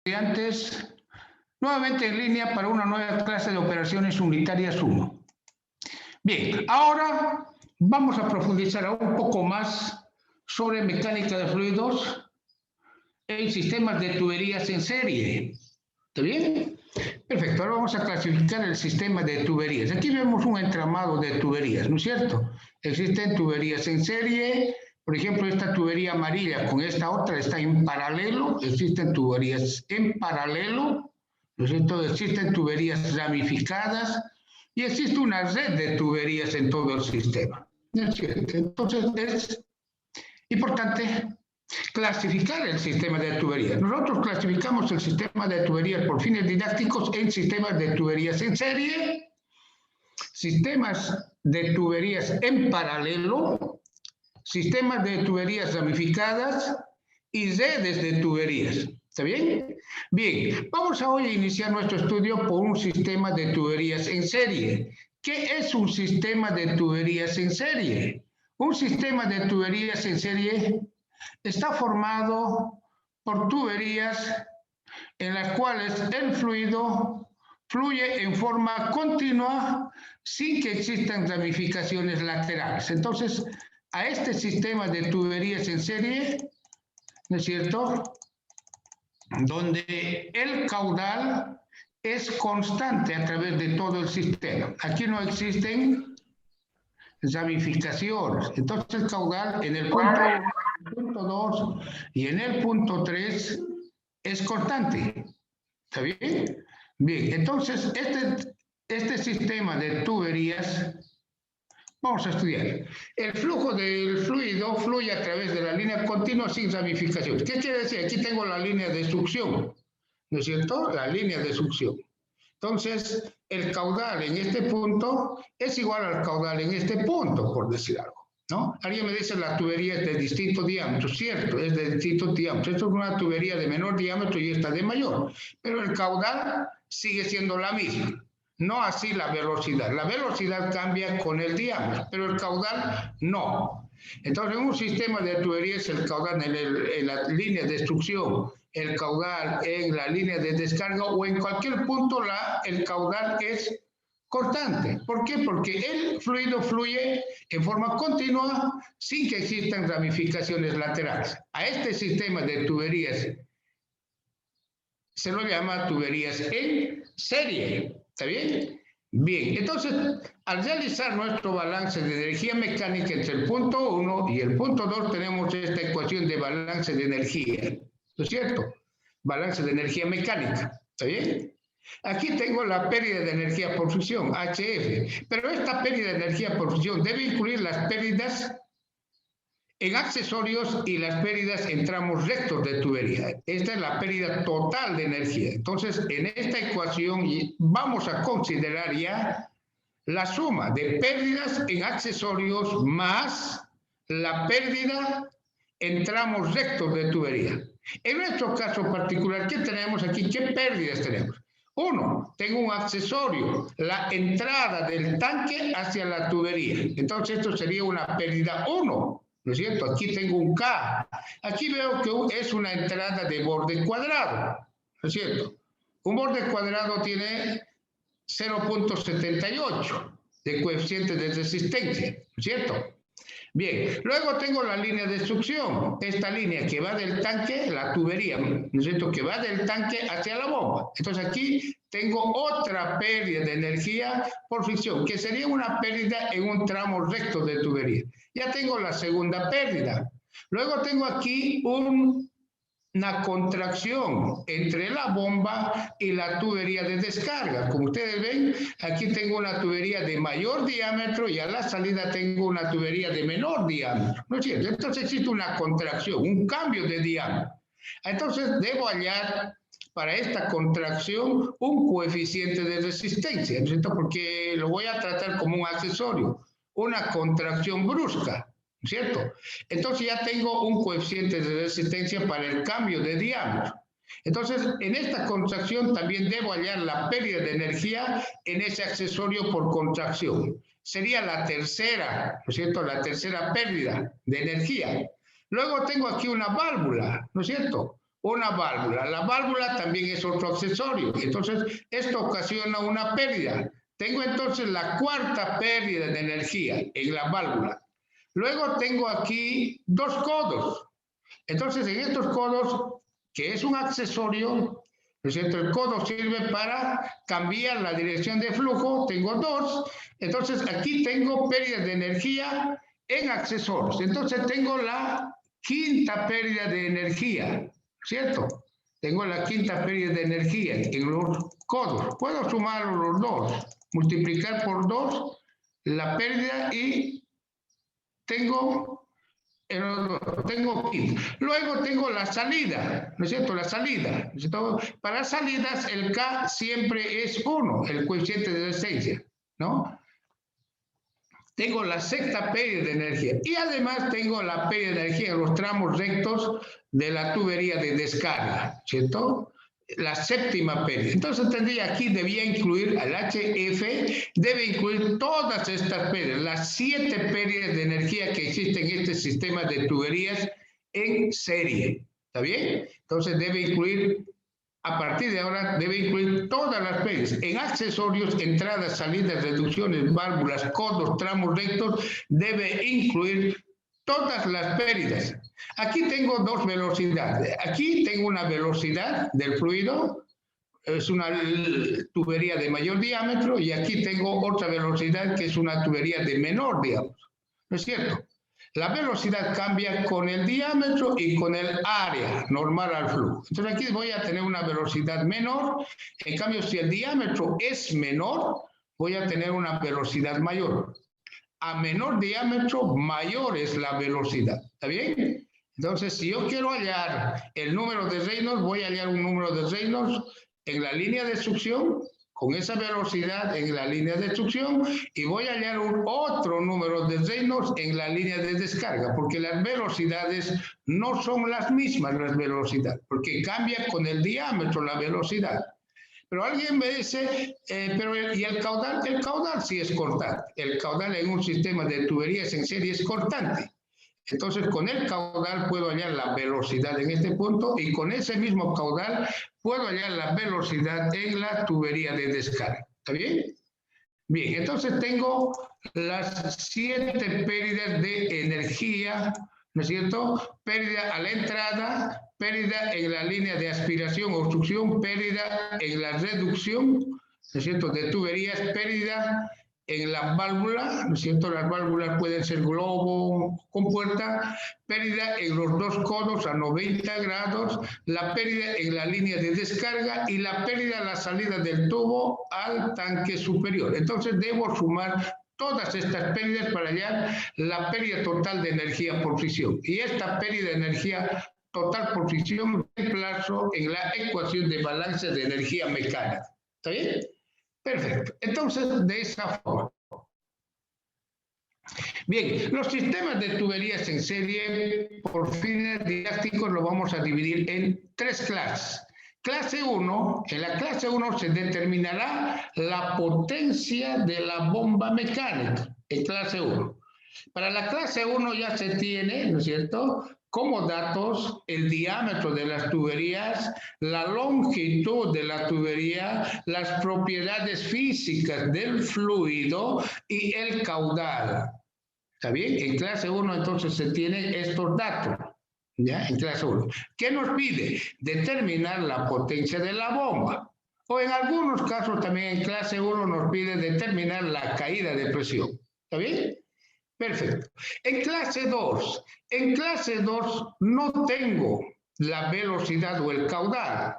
Estudiantes, nuevamente en línea para una nueva clase de operaciones unitarias 1. Bien, ahora vamos a profundizar un poco más sobre mecánica de fluidos en sistemas de tuberías en serie. ¿Está bien? Perfecto, ahora vamos a clasificar el sistema de tuberías. Aquí vemos un entramado de tuberías, ¿no es cierto? Existen tuberías en serie. Por ejemplo, esta tubería amarilla con esta otra está en paralelo. Existen tuberías en paralelo, ¿no es cierto? Existen tuberías ramificadas y existe una red de tuberías en todo el sistema, ¿no es cierto? Entonces es importante clasificar el sistema de tuberías. Nosotros clasificamos el sistema de tuberías por fines didácticos en sistemas de tuberías en serie, sistemas de tuberías en paralelo, sistemas de tuberías ramificadas y redes de tuberías. ¿Está bien? Bien, vamos a hoy a iniciar nuestro estudio por un sistema de tuberías en serie. ¿Qué es un sistema de tuberías en serie? Un sistema de tuberías en serie está formado por tuberías en las cuales el fluido fluye en forma continua sin que existan ramificaciones laterales. Entonces, a este sistema de tuberías en serie, ¿no es cierto?, donde el caudal es constante a través de todo el sistema. Aquí no existen ramificaciones. Entonces el caudal en el punto 2 y en el punto 3 es constante. ¿Está bien? Bien, entonces este sistema de tuberías vamos a estudiar. El flujo del fluido fluye a través de la línea continua sin ramificación. ¿Qué quiere decir? Aquí tengo la línea de succión, ¿no es cierto? La línea de succión. Entonces, el caudal en este punto es igual al caudal en este punto, por decir algo, ¿no? Alguien me dice la tubería es de distinto diámetro, cierto, es de distinto diámetro. Esto es una tubería de menor diámetro y esta de mayor, pero el caudal sigue siendo la misma. No así la velocidad. La velocidad cambia con el diámetro, pero el caudal no. Entonces, en un sistema de tuberías, el caudal en la línea de succión, el caudal en la línea de descarga o en cualquier punto el caudal es constante. ¿Por qué? Porque el fluido fluye en forma continua sin que existan ramificaciones laterales. A este sistema de tuberías se lo llama tuberías en serie. ¿Está bien? Bien, entonces, al realizar nuestro balance de energía mecánica entre el punto 1 y el punto 2, tenemos esta ecuación de balance de energía, ¿no es cierto? Balance de energía mecánica, ¿está bien? Aquí tengo la pérdida de energía por fusión, HF, pero esta pérdida de energía por fusión debe incluir las pérdidas en accesorios y las pérdidas en tramos rectos de tubería. Esta es la pérdida total de energía. Entonces, en esta ecuación vamos a considerar ya la suma de pérdidas en accesorios más la pérdida en tramos rectos de tubería. En nuestro caso particular, ¿qué tenemos aquí? ¿Qué pérdidas tenemos? Uno, tengo un accesorio, la entrada del tanque hacia la tubería. Entonces, esto sería una pérdida 1. ¿No es cierto? Aquí tengo un K. Aquí veo que es una entrada de borde cuadrado. ¿No es cierto? Un borde cuadrado tiene 0.78 de coeficiente de resistencia. ¿No es cierto? Bien, luego tengo la línea de succión. Esta línea que va del tanque, la tubería, ¿no es cierto? Que va del tanque hacia la bomba. Entonces aquí tengo otra pérdida de energía por fricción, que sería una pérdida en un tramo recto de tubería. Ya tengo la segunda pérdida. Luego tengo aquí una contracción entre la bomba y la tubería de descarga. Como ustedes ven, aquí tengo una tubería de mayor diámetro y a la salida tengo una tubería de menor diámetro. ¿No es cierto? Entonces existe una contracción, un cambio de diámetro. Entonces debo hallar para esta contracción un coeficiente de resistencia, ¿no es cierto? Porque lo voy a tratar como un accesorio, una contracción brusca, ¿no es cierto? Entonces ya tengo un coeficiente de resistencia para el cambio de diámetro. Entonces, en esta contracción también debo hallar la pérdida de energía en ese accesorio por contracción. Sería la tercera, ¿no es cierto? La tercera pérdida de energía. Luego tengo aquí una válvula, ¿no es cierto? una válvula. La válvula también es otro accesorio. Entonces, esto ocasiona una pérdida. Tengo entonces la cuarta pérdida de energía en la válvula. Luego tengo aquí dos codos. Entonces, en estos codos, que es un accesorio, ¿no es cierto? El codo sirve para cambiar la dirección de flujo. Tengo dos. Entonces, aquí tengo pérdidas de energía en accesorios. Entonces, tengo la quinta pérdida de energía, ¿cierto? Tengo la quinta pérdida de energía en los codos. Puedo sumar los dos, multiplicar por 2 la pérdida y tengo quinta. Luego tengo la salida, ¿no es cierto? La salida, ¿no es cierto? Para salidas el K siempre es 1, el coeficiente de resistencia, ¿no? Tengo la sexta pérdida de energía y además tengo la pérdida de energía en los tramos rectos de la tubería de descarga, ¿cierto? La séptima pérdida. Entonces tendría aquí, debía incluir al HF, debe incluir todas estas pérdidas, las 7 pérdidas de energía que existen en este sistema de tuberías en serie. ¿Está bien? Entonces debe incluir, a partir de ahora, debe incluir todas las pérdidas. En accesorios, entradas, salidas, reducciones, válvulas, codos, tramos rectos, debe incluir todas las pérdidas. Aquí tengo dos velocidades. Aquí tengo una velocidad del fluido, es una tubería de mayor diámetro, y aquí tengo otra velocidad que es una tubería de menor diámetro. ¿No es cierto? La velocidad cambia con el diámetro y con el área normal al flujo. Entonces aquí voy a tener una velocidad menor. En cambio, si el diámetro es menor, voy a tener una velocidad mayor. A menor diámetro, mayor es la velocidad. ¿Está bien? Entonces, si yo quiero hallar el número de Reynolds, voy a hallar un número de Reynolds en la línea de succión, con esa velocidad en la línea de succión, y voy a hallar otro número de Reynolds en la línea de descarga, porque las velocidades no son las mismas, las velocidades, porque cambia con el diámetro la velocidad. Pero alguien me dice, ¿y el caudal? El caudal sí es cortante. El caudal en un sistema de tuberías en serie es cortante. Entonces, con el caudal puedo hallar la velocidad en este punto y con ese mismo caudal puedo hallar la velocidad en la tubería de descarga. ¿Está bien? Bien, entonces tengo las 7 pérdidas de energía, ¿no es cierto? Pérdida a la entrada, pérdida en la línea de aspiración o succión, pérdida en la reducción, ¿no es cierto?, de tuberías, pérdida en la válvula, ¿no es cierto? Las válvulas pueden ser globo con puerta, pérdida en los dos codos a 90 grados, la pérdida en la línea de descarga y la pérdida a la salida del tubo al tanque superior. Entonces debo sumar todas estas pérdidas para hallar la pérdida total de energía por fricción. Y esta pérdida de energía total por fricción reemplazo en la ecuación de balance de energía mecánica. ¿Está bien? Perfecto. Entonces, de esa forma. Bien, los sistemas de tuberías en serie, por fines didácticos, lo vamos a dividir en 3 clases. Clase 1, en la clase 1 se determinará la potencia de la bomba mecánica, en clase 1. Para la clase 1 ya se tiene, ¿no es cierto?, como datos el diámetro de las tuberías, la longitud de la tubería, las propiedades físicas del fluido y el caudal. ¿Está bien? En clase 1 entonces se tienen estos datos. ¿Ya? En clase 1. ¿Qué nos pide? Determinar la potencia de la bomba. O en algunos casos también en clase 1 nos pide determinar la caída de presión. ¿Está bien? Perfecto. En clase 2 no tengo la velocidad o el caudal.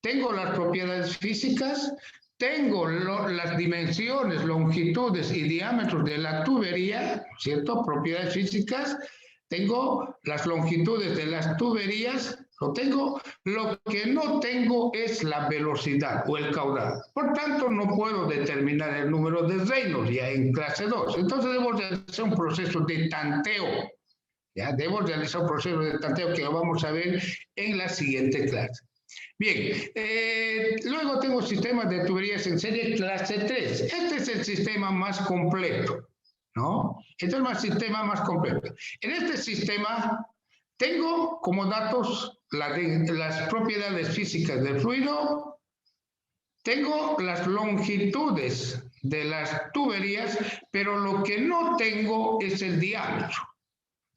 Tengo las propiedades físicas, tengo las dimensiones, longitudes y diámetros de la tubería, ¿cierto? Propiedades físicas. Tengo las longitudes de las tuberías, lo tengo. Lo que no tengo es la velocidad o el caudal. Por tanto, no puedo determinar el número de Reynolds ya en clase 2. Entonces, debo realizar un proceso de tanteo. ¿Ya? Debo realizar un proceso de tanteo que lo vamos a ver en la siguiente clase. Bien, luego tengo sistemas de tuberías en serie clase 3. Este es el sistema más completo, ¿no? Este es el sistema más completo. En este sistema tengo como datos las propiedades físicas del fluido, tengo las longitudes de las tuberías, pero lo que no tengo es el diámetro.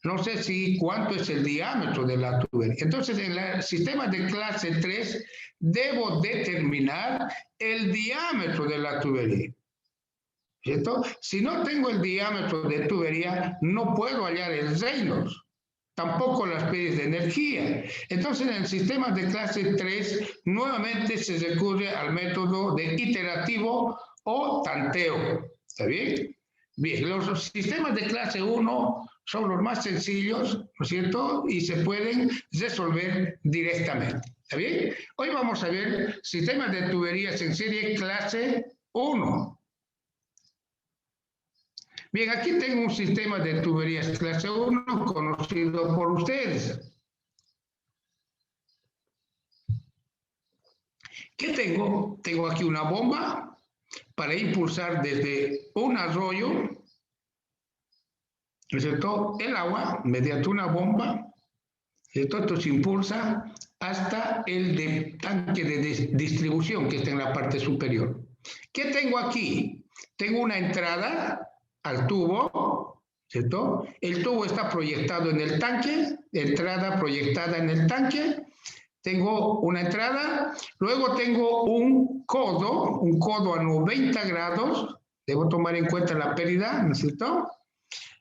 No sé si cuánto es el diámetro de la tubería. Entonces, en el sistema de clase 3, debo determinar el diámetro de la tubería. ¿Cierto? Si no tengo el diámetro de tubería, no puedo hallar el Reynolds, tampoco las pérdidas de energía. Entonces, en el sistema de clase 3, nuevamente se recurre al método de iterativo o tanteo. ¿Está bien? Bien, los sistemas de clase 1 son los más sencillos, ¿no es cierto? Y se pueden resolver directamente. ¿Está bien? Hoy vamos a ver sistemas de tuberías en serie clase 1. Bien, aquí tengo un sistema de tuberías clase 1 conocido por ustedes. ¿Qué tengo? Tengo aquí una bomba para impulsar desde un arroyo, ¿no es cierto?, el agua mediante una bomba, ¿cierto? Esto se impulsa hasta el tanque de distribución que está en la parte superior. ¿Qué tengo aquí? Tengo una entrada al tubo, ¿cierto? El tubo está proyectado en el tanque, entrada proyectada en el tanque. Tengo una entrada, luego tengo un codo a 90 grados, debo tomar en cuenta la pérdida, ¿no es cierto?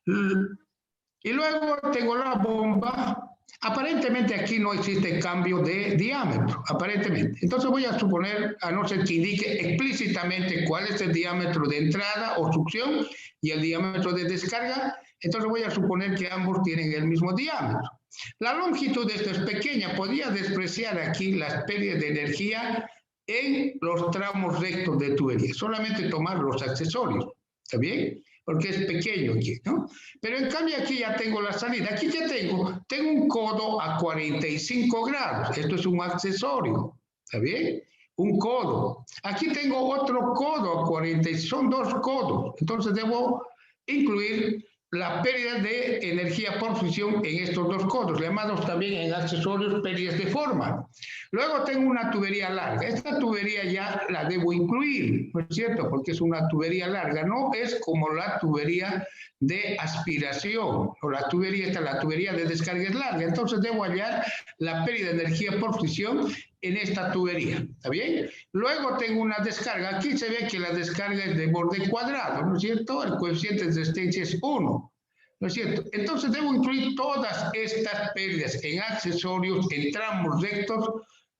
Y luego tengo la bomba. Aparentemente aquí no existe cambio de diámetro, aparentemente. Entonces voy a suponer, a no ser que indique explícitamente cuál es el diámetro de entrada o succión y el diámetro de descarga, entonces voy a suponer que ambos tienen el mismo diámetro. La longitud de esto es pequeña, podría despreciar aquí las pérdidas de energía en los tramos rectos de tubería, solamente tomar los accesorios, ¿está bien? Porque es pequeño aquí, ¿no? Pero en cambio aquí ya tengo la salida. Aquí ya tengo un codo a 45 grados. Esto es un accesorio, ¿está bien? Un codo. Aquí tengo otro codo a 40, son dos codos. Entonces debo incluir la pérdida de energía por fricción en estos dos codos, llamados también en accesorios pérdidas de forma. Luego tengo una tubería larga. Esta tubería ya la debo incluir, ¿no es cierto? Porque es una tubería larga, no es como la tubería de aspiración, o la tubería de descarga es larga. Entonces debo hallar la pérdida de energía por fricción en esta tubería, ¿está bien? Luego tengo una descarga. Aquí se ve que la descarga es de borde cuadrado, ¿no es cierto? El coeficiente de resistencia es 1, ¿no es cierto? Entonces debo incluir todas estas pérdidas en accesorios, en tramos rectos,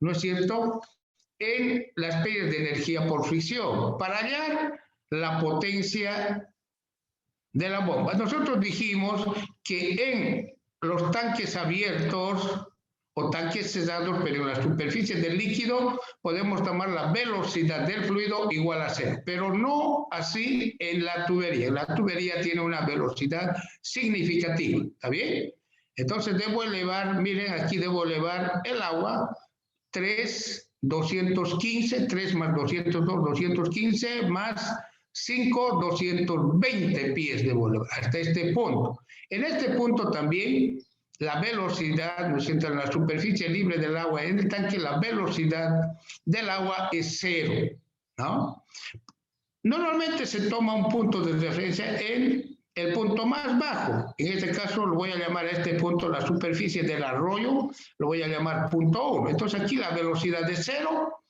¿no es cierto?, en las pérdidas de energía por fricción, para hallar la potencia de la bomba. Nosotros dijimos que en los tanques abiertos o tanques cerrados, pero en la superficie del líquido, podemos tomar la velocidad del fluido igual a 0, pero no así en la tubería. La tubería tiene una velocidad significativa, ¿está bien? Entonces debo elevar, miren, aquí debo elevar el agua 215, 3 más 202, 215 más 5, 220 pies de elevar hasta este punto. En este punto también la velocidad, ¿no es cierto?, en la superficie libre del agua en el tanque, la velocidad del agua es 0, ¿no? Normalmente se toma un punto de referencia en el punto más bajo. En este caso lo voy a llamar a este punto la superficie del arroyo, lo voy a llamar punto 1. Entonces aquí la velocidad es 0,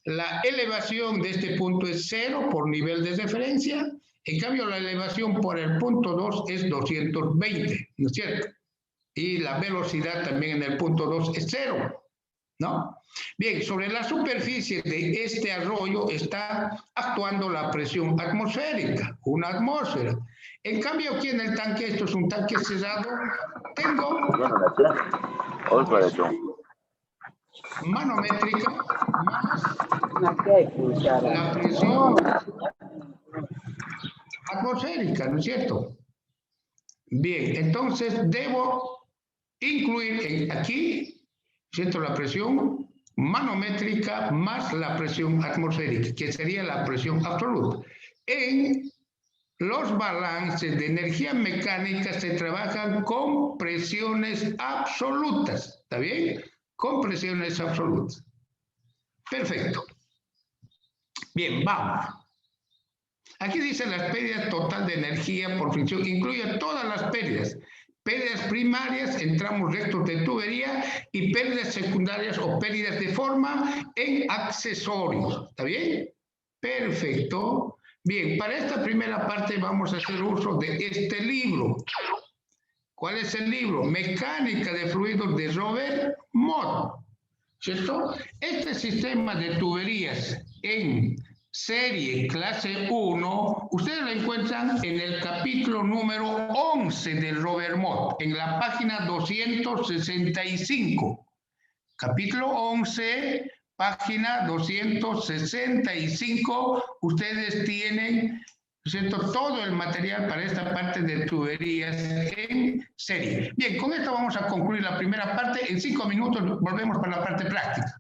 la elevación de este punto es 0 por nivel de referencia, en cambio la elevación por el punto 2 es 220, ¿no es cierto? Y la velocidad también en el punto 2 es 0, ¿no? Bien, sobre la superficie de este arroyo está actuando la presión atmosférica, una atmósfera. En cambio, aquí en el tanque, esto es un tanque cerrado, tengo manométrica más la presión atmosférica, ¿no es cierto? Bien, entonces debo incluir aquí, ¿cierto?, la presión manométrica más la presión atmosférica, que sería la presión absoluta. En los balances de energía mecánica se trabajan con presiones absolutas, ¿está bien? con presiones absolutas. Perfecto. Bien, vamos. Aquí dice las pérdidas total de energía por fricción, incluye todas las pérdidas. Pérdidas primarias en tramos rectos de tubería y pérdidas secundarias o pérdidas de forma en accesorios. ¿Está bien? Perfecto. Bien, para esta primera parte vamos a hacer uso de este libro. ¿Cuál es el libro? Mecánica de fluidos de Robert Mott. ¿Cierto? Este sistema de tuberías en serie clase 1, ustedes lo encuentran en el capítulo número 11 del Robert Mott, en la página 265. Capítulo 11, página 265, ustedes tienen, ¿cierto?, todo el material para esta parte de tuberías en serie. Bien, con esto vamos a concluir la primera parte. En 5 minutos volvemos para la parte práctica.